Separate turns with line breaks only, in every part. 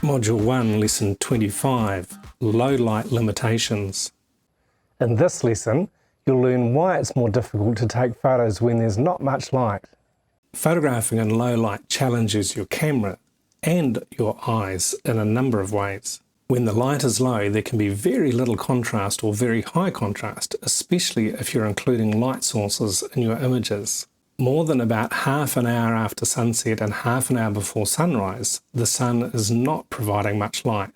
Module 1, Lesson 25, Low Light Limitations. In this lesson, you'll learn why it's more difficult to take photos when there's not much light. Photographing in low light challenges your camera and your eyes in a number of ways. When the light is low, there can be very little contrast or very high contrast, especially if you're including light sources in your images. More than about half an hour after sunset and half an hour before sunrise, the sun is not providing much light.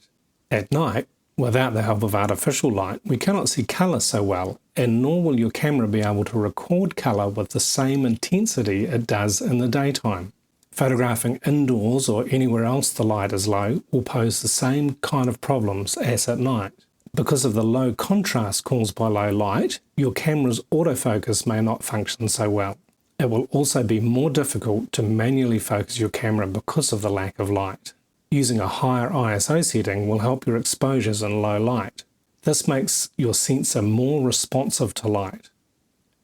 At night, without the help of artificial light, we cannot see colour so well, and nor will your camera be able to record colour with the same intensity it does in the daytime. Photographing indoors or anywhere else the light is low will pose the same kind of problems as at night. Because of the low contrast caused by low light, your camera's autofocus may not function so well. It will also be more difficult to manually focus your camera because of the lack of light. Using a higher ISO setting will help your exposures in low light. This makes your sensor more responsive to light.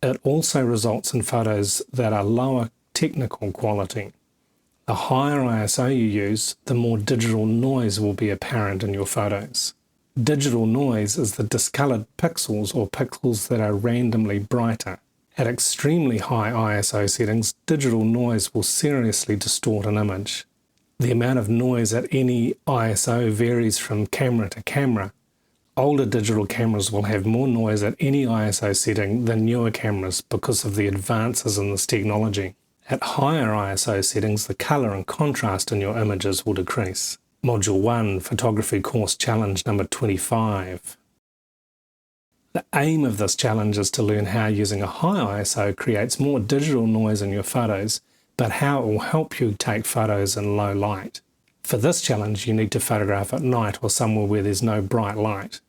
It also results in photos that are lower technical quality. The higher ISO you use, the more digital noise will be apparent in your photos. Digital noise is the discolored pixels or pixels that are randomly brighter. At extremely high ISO settings, digital noise will seriously distort an image. The amount of noise at any ISO varies from camera to camera. Older digital cameras will have more noise at any ISO setting than newer cameras because of the advances in this technology. At higher ISO settings, the colour and contrast in your images will decrease. Module 1, Photography Course Challenge number 25. The aim of this challenge is to learn how using a high ISO creates more digital noise in your photos, but how it will help you take photos in low light. For this challenge, you need to photograph at night or somewhere where there's no bright light.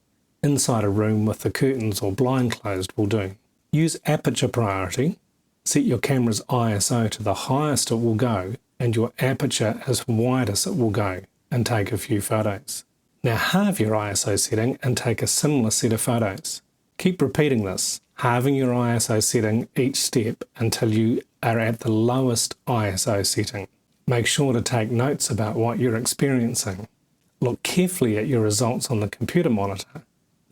Inside a room with the curtains or blind closed will do. Use aperture priority. Set your camera's ISO to the highest it will go and your aperture as wide as it will go, and take a few photos. Now halve your ISO setting and take a similar set of photos. Keep repeating this, halving your ISO setting each step until you are at the lowest ISO setting. Make sure to take notes about what you're experiencing. Look carefully at your results on the computer monitor.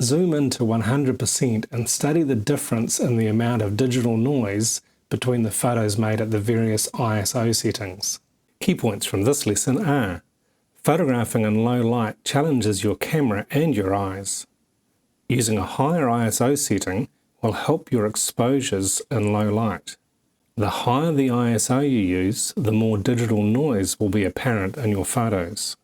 Zoom in to 100% and study the difference in the amount of digital noise between the photos made at the various ISO settings. Key points from this lesson are: photographing in low light challenges your camera and your eyes. Using a higher ISO setting will help your exposures in low light. The higher the ISO you use, the more digital noise will be apparent in your photos.